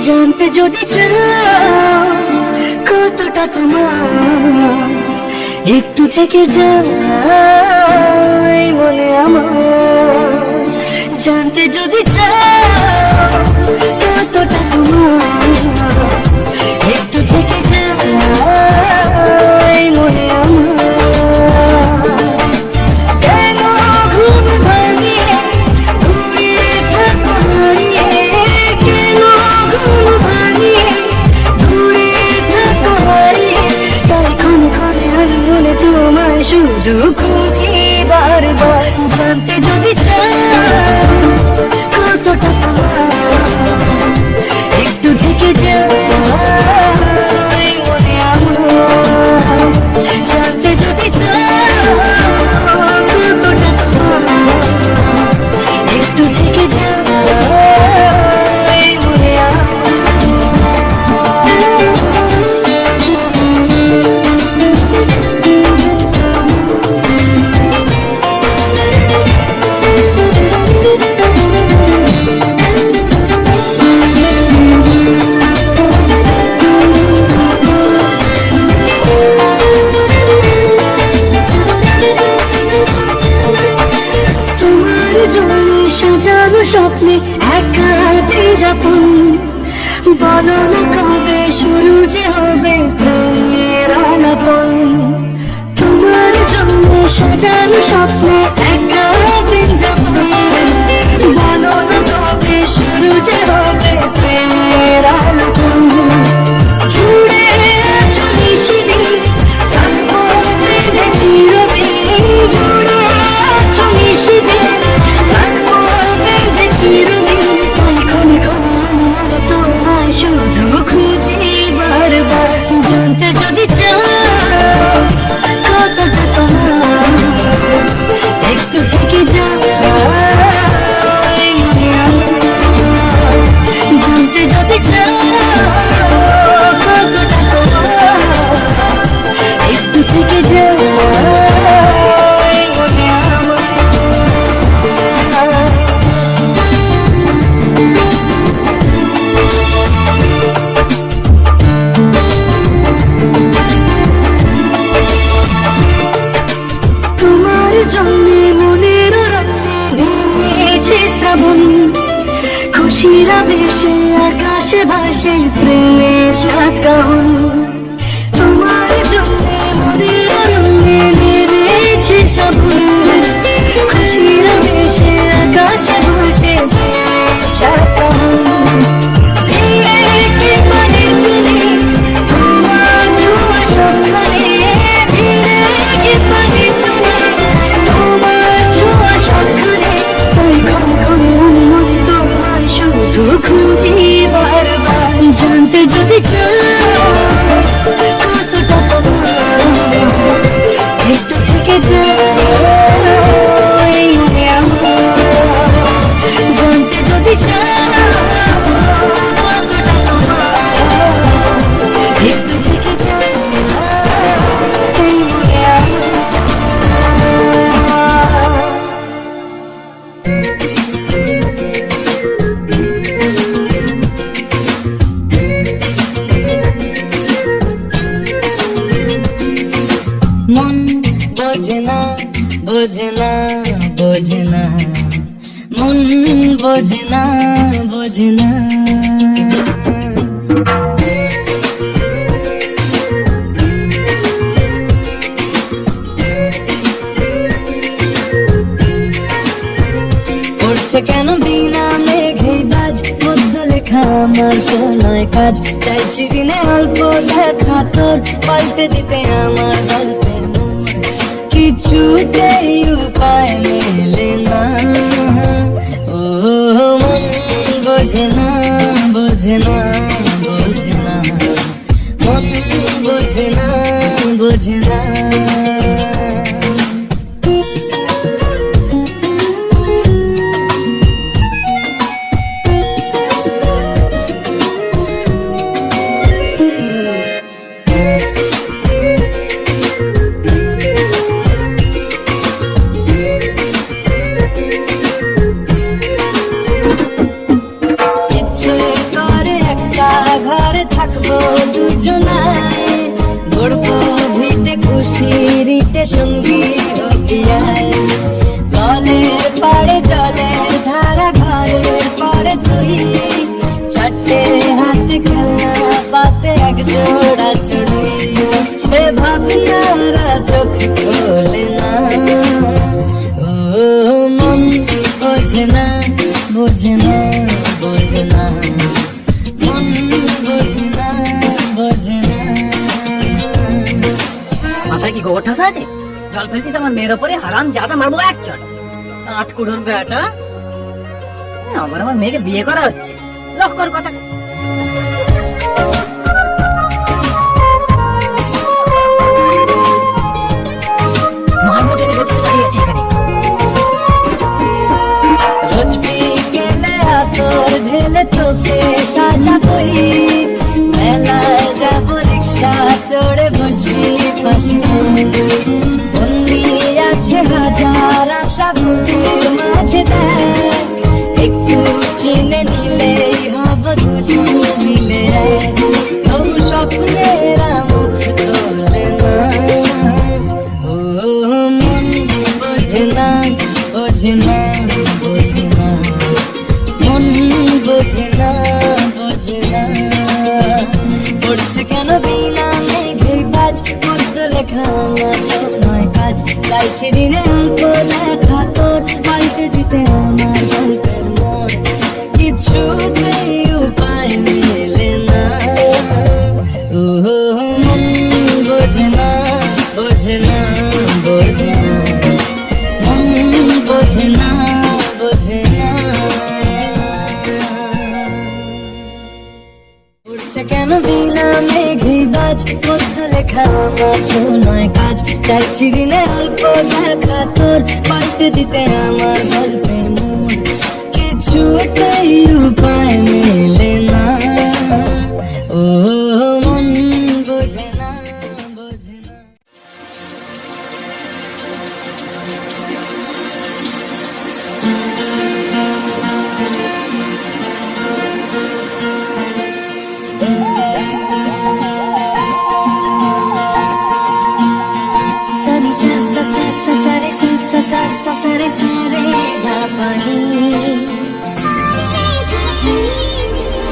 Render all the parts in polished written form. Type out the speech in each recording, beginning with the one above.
জানতে যদি চাও কতটা তোমার, একটু থেকে যাই মনে আমার। জানতে যদি চাও কতটা তোমার, একটু থেকে যাই মনে আমার। কেন ঘুম ভাঙিয়ে ঘুরে থাকো হারিয়ে, কেন ঘুম ভাঙিয়ে ঘুরে থাকো হারিয়ে, তাই ক্ষণে ক্ষণে আমি মনে তোমায় শুধু খুঁজি বারবার। জানতে যদি চাও কতটা তোমার, একটু থেকে যাই মনে আমার। জানতে যদি চাও কতটা তোমার, একটু থেকে যাই মনে আমার। সাজানো স্বপ্নে একা দিন যাপন, বলো না কবে শুরু যে হবে প্রেমের আলাপন। তোমার জন্য সাজানো স্বপ্নে একা দিন যাপন, বলো না কবে শুরু যে হবে প্রেমের আলাপন। জুড়ে আছো নিশিদিন থাকবো বেঁধে চিরদিন, জুড়ে আছো নিশিদিন থাকবো বেঁধে চিরদিন। তাই ক্ষণে ক্ষণে আমার তোমায় শুধু খুঁজি বারবার। জানতে যদি চাও কতটা তোমার, একটু থেকে যাই মনে আমার। জানতে যদি চাও কতটা তোমার, একটু থেকে যাই মনে আমার। তোমার জন্যে মনের রঙে নেমেছে শ্রাবণ, খুশির আবেশে আকাশে ভাসে প্রেমের সাতকাহন। তোমার জন্যে মনের রঙে নেমেছে শ্রাবণ, খুশির আবেশে আকাশে ভাসে প্রেমের সাতকাহন। ভিড়ে কি পানির চুলে তোমার ছোঁয়া সবখানে, ভিড়ে কি পানির চুলে তোমার ছোঁয়া সবখানে। তাই ক্ষণে ক্ষণে আমি মনে তোমায় শুধু খুঁজি বারবার। জানতে যদি চাও কতটা তোমার, একটু থেকে যাই মনে আমার। জানতে যদি চাও কতটা তোমার, একটু থেকে যাই মনে আমার। মন বোঝে না বোঝে না বোঝে না, মন বোঝে না বোঝে না। পড়ছে কেন বিনা মেঘে বাজ, মধ্য লেখা আমার তো নয় কাজ। চাইছি দিনে অল্প দেখা তোর, পাল্টে দিতে আমার গল্পের মোড়। কিছুতেই উপায় মেলে না, ও মন বোঝে না বোঝে না বোঝে না, মন বোঝে না বোঝে না। সিঁড়িতে সঙ্গী হবিয়ায়, কলের পাড়ে জলের ধারা ঘরের পরে তুই, চারটে হাতে খেলা পাতে এক জোড়া চড়ুই, সে ভাবনারা চোখ খোলে না। ও মন বোঝে না, বোঝে না, বোঝে না, মন বোঝে না, বোঝে না। মাথায় কি গোবর ঠাসা আছে? জল ফেলতিস আমার মেয়ের ওপরে, হারাম জাদা মারবো এক চট। আট কুড়োর বেটা, আবার আমার মেয়েকে বিয়ে করা হচ্ছে, রক্ষর কথা। মারবো টেনে রোদ্দুরে দাঁড়িয়ে আছে এখানে। রোজ বিকেলে আতর ঢেলে তোকে সাজাবই, মেলায় যাবো রিক্সা চড়ে বসবি পাশে তুই, বন্দি আছে হাজার আশা বুকের মাঝে, দেখ একটু চিনে নিলেই হব দুজন মিলে এক, তবু স্বপ্নেরা মুখ তোলে না। ও মন বোঝে না, বোঝে না, বোঝে না, মন বোঝে না, বোঝে না। পড়ছে কেন বিনা মেঘে বাজ, পদ্ম লেখা আমার তো নয় কাজ, চাইছি দিনে অল্প দেখা তোর, পাল্টে দিতে আমার গল্পের মোড়, কিছুতেই উপায় মেলে না। ও মন বোঝে না, বোঝে না, বোঝে না, মন বোঝে না, বোঝে না। উঠছে কেন বিনা মেঘে বাজ, পদ্ম লেখা আমার তো নয় কাজ, চাইছি দিনে অল্প দেখা তোর, পাল্টে দিতে আমার গল্পের মোড়, কিছুতেই উপায় মেলে না। ও মন বোঝে না, বোঝে না। Sani sa sa sa sa sa re sa sa sa sa sa re sa re ga pa ni.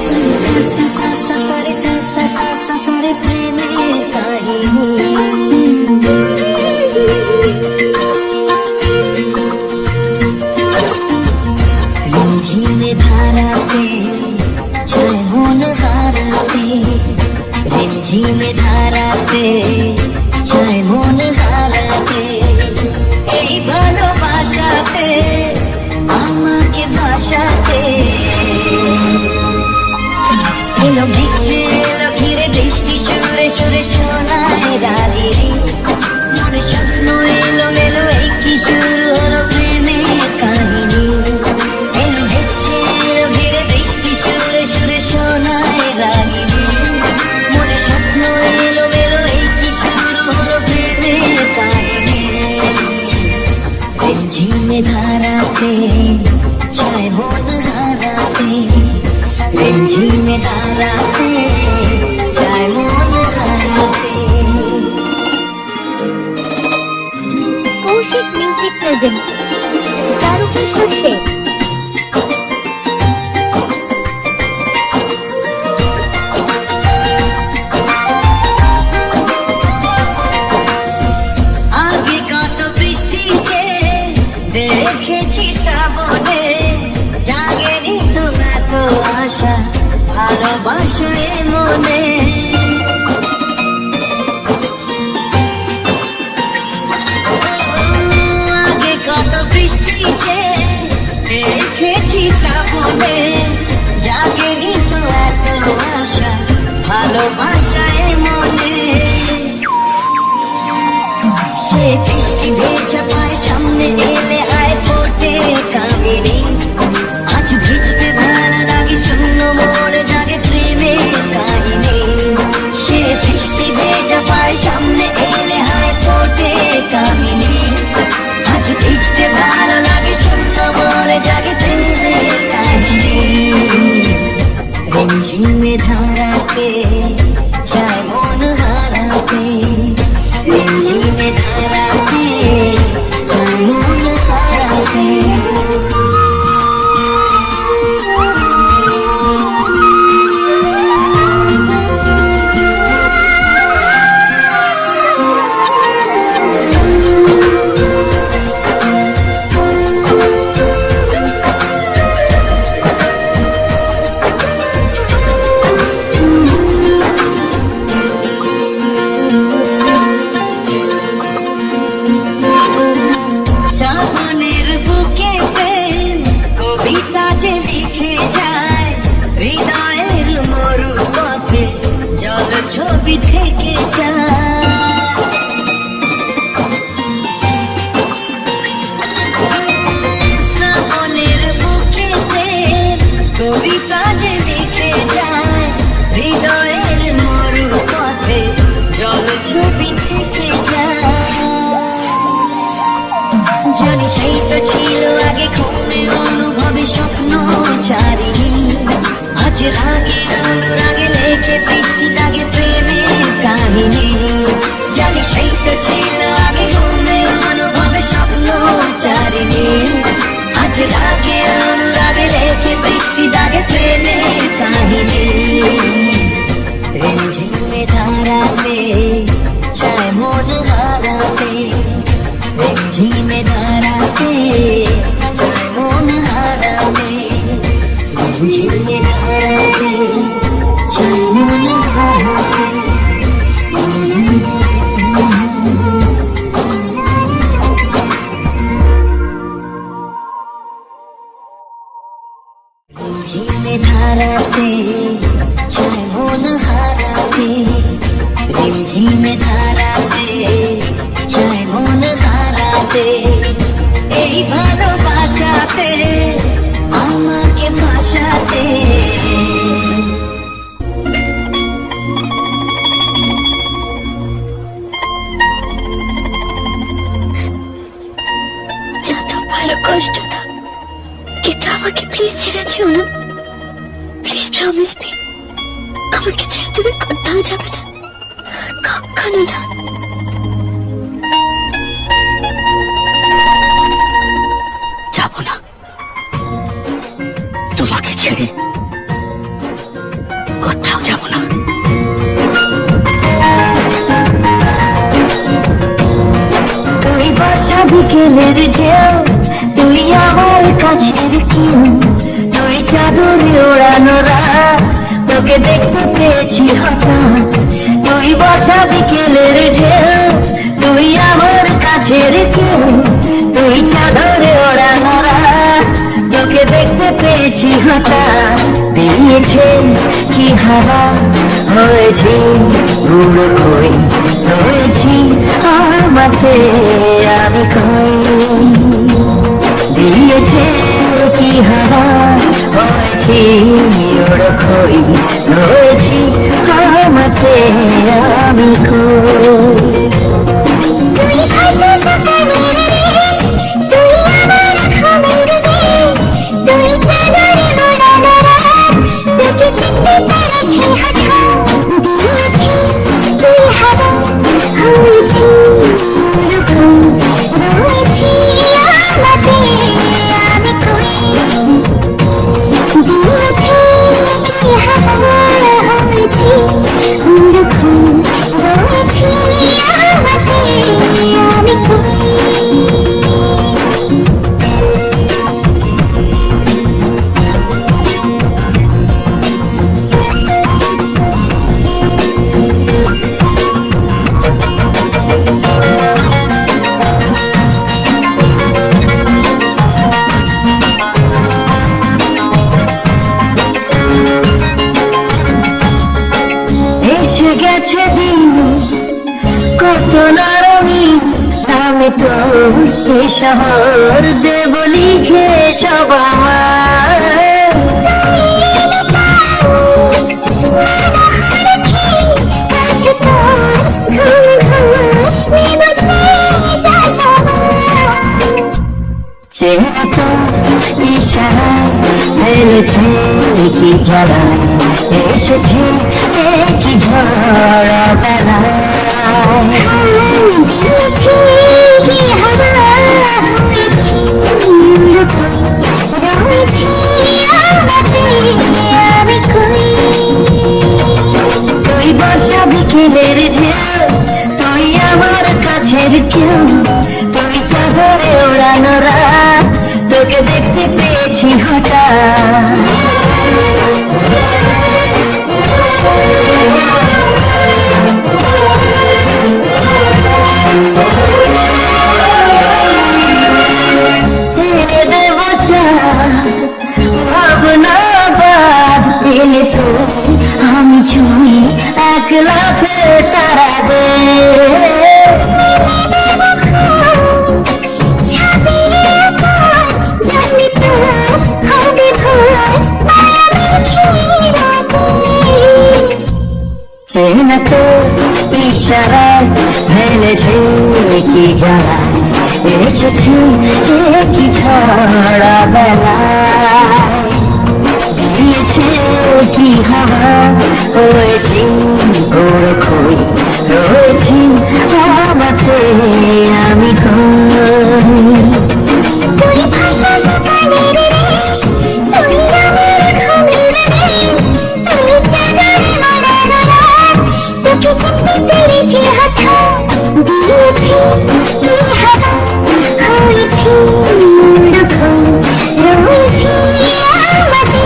Sani sa sa sa sa sa re sa sa sa sa sa re preme kahini. রিমঝিমে ধারাতে ছয় মন হারাতে, রিমঝিমে ধারাতে ছয় মন হারাতে, এই ভালোবাসাতে আমাকে ভাসাতে, এলো ভিজে এলো ঘিরে বৃষ্টি সুরে সুরে শোনায় রাগিরি, মনে স্বপ্ন এলো মেলো এই কি শুরু হলো প্রেমের কাহিনী, এলো ভিজে এলো ঘিরে বৃষ্টি সুরে সুরে শোনায় রাগিরি, মনে স্বপ্ন এলো মেলো এই কি শুরু হলো প্রেমের কাহিনী। রিমঝিমে ধারাতে ছয় মন হারাতে, রিমঝিমে ধারাতে ছয় মন হারাতে। Koushik music present Tarakeswar Sheikh. আগে কত বৃষ্টি যে দেখেছি শ্রাবণে, জাগেনি তো এত আশা ভালোবাসায় মনে, আগে কত বৃষ্টি যে দেখেছি শ্রাবণে, জাগেনি তো এত আশা ভালোবাসায় মনে, সে বৃষ্টি ভেজা পায় সামনে এলে আয় ফোটে কামিনী, আজ ভিজতে ভালো লাগে শূন্য মনে জাগে প্রেমের কাহিনী, সে বৃষ্টি ভেজা পায় সামনে এলে আয় ফোটে কামিনী, আজ ভিজতে ভালো লাগে শূন্য কবিতা যে লিখে যায় হৃদয়ের মরু পথে জল ছবি থেকে যায়। জানি সেই তো ছিল আগে ঘুমে অনুভবে স্বপ্ন চারিণী, আজ রাগে অনুরাগে লেখে বৃষ্টি দাগে প্রেমের কাহিনী। জানি সেই তো ছিল আগে ঘুমে অনুভবে স্বপ্ন চারিণী, আজ রাগে অনুরাগে লেখে বৃষ্টি দাগে প্রেমের কাহিনী। রিমঝিমে ধারাতে চায় মন হারাতে, রিমঝিমে ধারাতে চায় মন হারাতে, রিমঝিমে ধারাতে চায় মন হারাতে। রিমঝিমে ধারাতে চায় মন হারাতে, রিমঝিমে ধারাতে চায় মন হারাতে। এই ভালোবাসাতে আমাকে ভাসাতে। যত বড় কষ্ট থাক, কিন্তু আমাকে প্লিজ ছেড়ে যেও না। প্লিজ প্রমিস মি, আমাকে ছেড়ে তুমি কোথাও যাবে না, কখনো না। যাব না, তোমাকে ছেড়ে কোথাও যাব না। তুই বর্ষা বিকেলের ঢেউ, তুই আমার কাছের কেউ, তুই চাদরে ওড়ানো রাত, তোকে দেখতে পেয়েছি হঠাৎ। তুই বর্ষা বিকেলের ঢেউ, তুই আমার কাছের কেউ, তুই চাদরে ওড়ানো রাত, তোকে দেখতে পেয়েছি হঠাৎ। দিয়েছে কি হাওয়া হয়েছে উড়ো কই, রয়েছি আমাতে আমি কই। দিয়েছে কি হাওয়া হয়েছি উড়ো কই, রয়েছি আমাতে আমি কই। তুই ভাষা সকালের দেশ, তুই আমার ঘুমের দেশ, তুই চাঁদের ওড়ানো রাত, তোকে চিনতে পেরেছি হঠাৎ। দিয়েছি কি হাওয়া হয়েছি উড়ো কই, রয়েছি আমাতে আমি কই। দিয়েছি কি হাওয়া হয়েছি উড়ো কই, রয়েছি আমাতে আমি কই। এসে গেছে দিন কত না রঙিন, আমি তো এ শহর দেব লিখে সব আমার। চেহারা তো ইশারা ফেলেছে কি জ্বালায়, এসেছে কি ঝড় বেলায়। দিয়েছি কি হাওয়া হয়েছি উড়ো কই, রয়েছি আমাতে আমি কই। তুই বর্ষা বিকেলের ঢেউ, তুই আমার কাছের কেউ, তুই চাদরে ওড়ানো রাত, তোকে দেখতে পেয়েছি হঠাৎ। চেনা তো ইশারায় ফেলেছে কি জ্বালায়, এসেছে কি ঝড়া বেলায়, দিয়েছে কি হাওয়া, হয়েছি ওর খই, রয়েছি আমাতে আমি কই। তুই ভাষা সকালের রেশ, তুই আমার ঘুমের দেশ, তুই চাঁদের মরার রাত, তোকে চিনতে পেরেছি হঠাৎ, দিয়েছি এই হাওয়া, হয়েছি মোর খই, রয়েছি আমাতে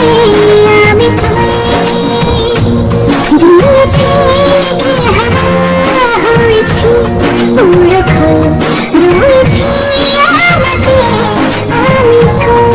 আমি কই। দিয়েছি এই হাওয়া, হয়েছি মোর খই, রয়েছি আমাতে আমি কই।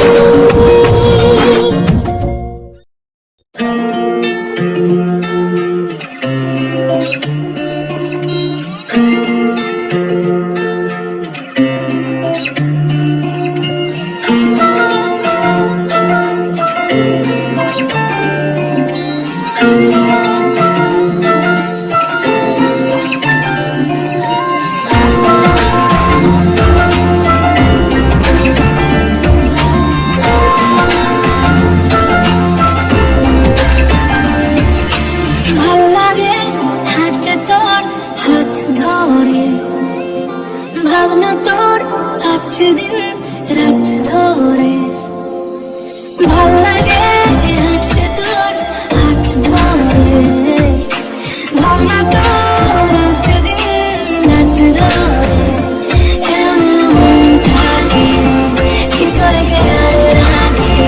ভাল লাগে হাঁটতে তোর হাত ধরে, ভাবনা তোর আসছে দিন রাত ধরে। ভাল লাগে হাঁটতে তোর হাত ধরে, ভাবনা তোর আসছে দিন রাত ধরে। এলোমেলো মন থাকে, কি করে গেলে রাখে,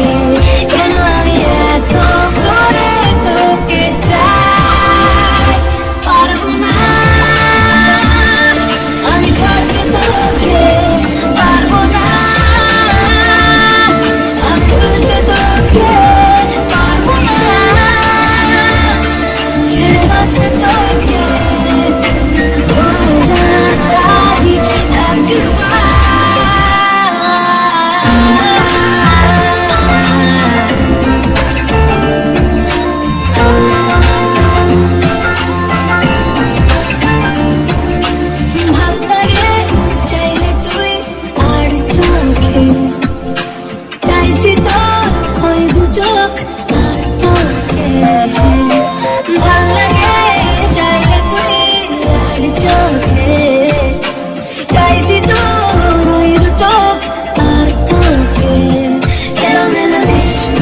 কেন আমি এত করে তোকে চাই। পারবো না আমি ছাড়তে তোকে, পারবো না আমি ভুলতে তোকে, পারবো না ছেড়ে বাঁচতে তোকে। হয়ে যান রাজি একবার। ভাল লাগে চাইলে তুই আর চোখে, চাইছি তোর ওই দু চোখ আর তোকে। ভাল লাগে চাইলে তুই আর চোখে, চাইছি তোর ওই দু চোখ আর তোকে। এলোমেলো দৃশ্য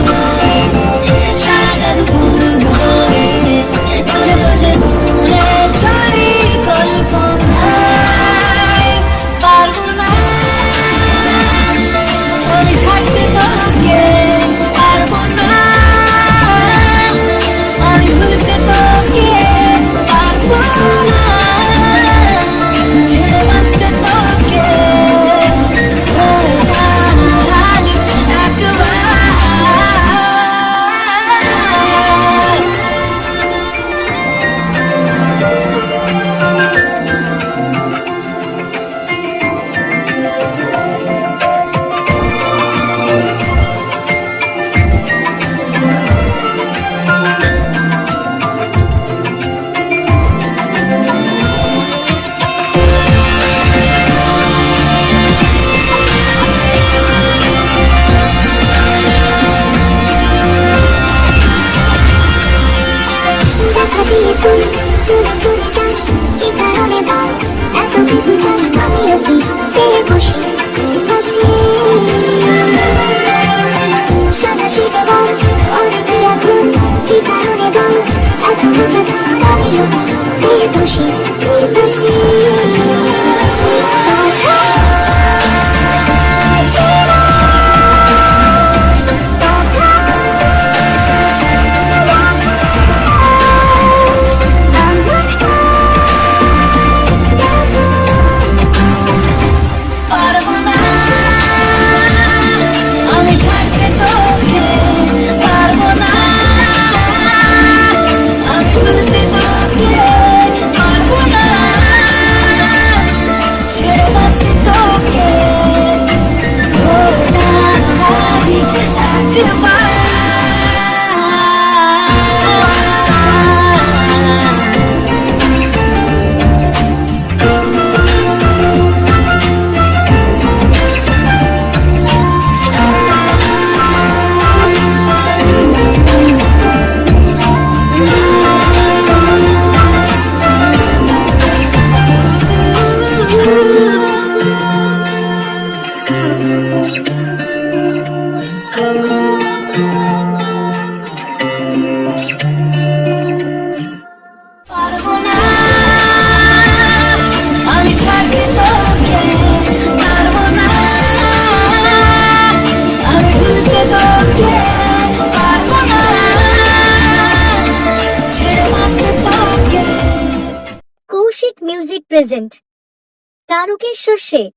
সারাটা দুপুর ধরে, বসে বসে ঘুরে চলি কল্পনায়। পারবো না আমি ছাড়তে তোকে, পারবো না আমি ভুলতে তোকে, পারবো না ছেড়ে বাঁচতে তোকে। হয়ে যান রাজি একবার। দেখা দিয়ে তুই চলে চলে যাস, কি কারণে বল এত কিছু চাস, আমিও কি চেয়ে বসি তোর কাছে। সাদা শিবে বল ওরে কি এখন, কি কারণে বল এত উচাটা, আমিও কি পেয়ে বসি তোর কাছে। পারবো না আমি ছাড়তে তোকে, পারবো না আমি ভুলতে তোকে, পারবো না ছেড়ে বাঁচতে তোকে। হয়ে যান রাজি একবার। প্রেজেন্ট তারকেশ্বর শেখ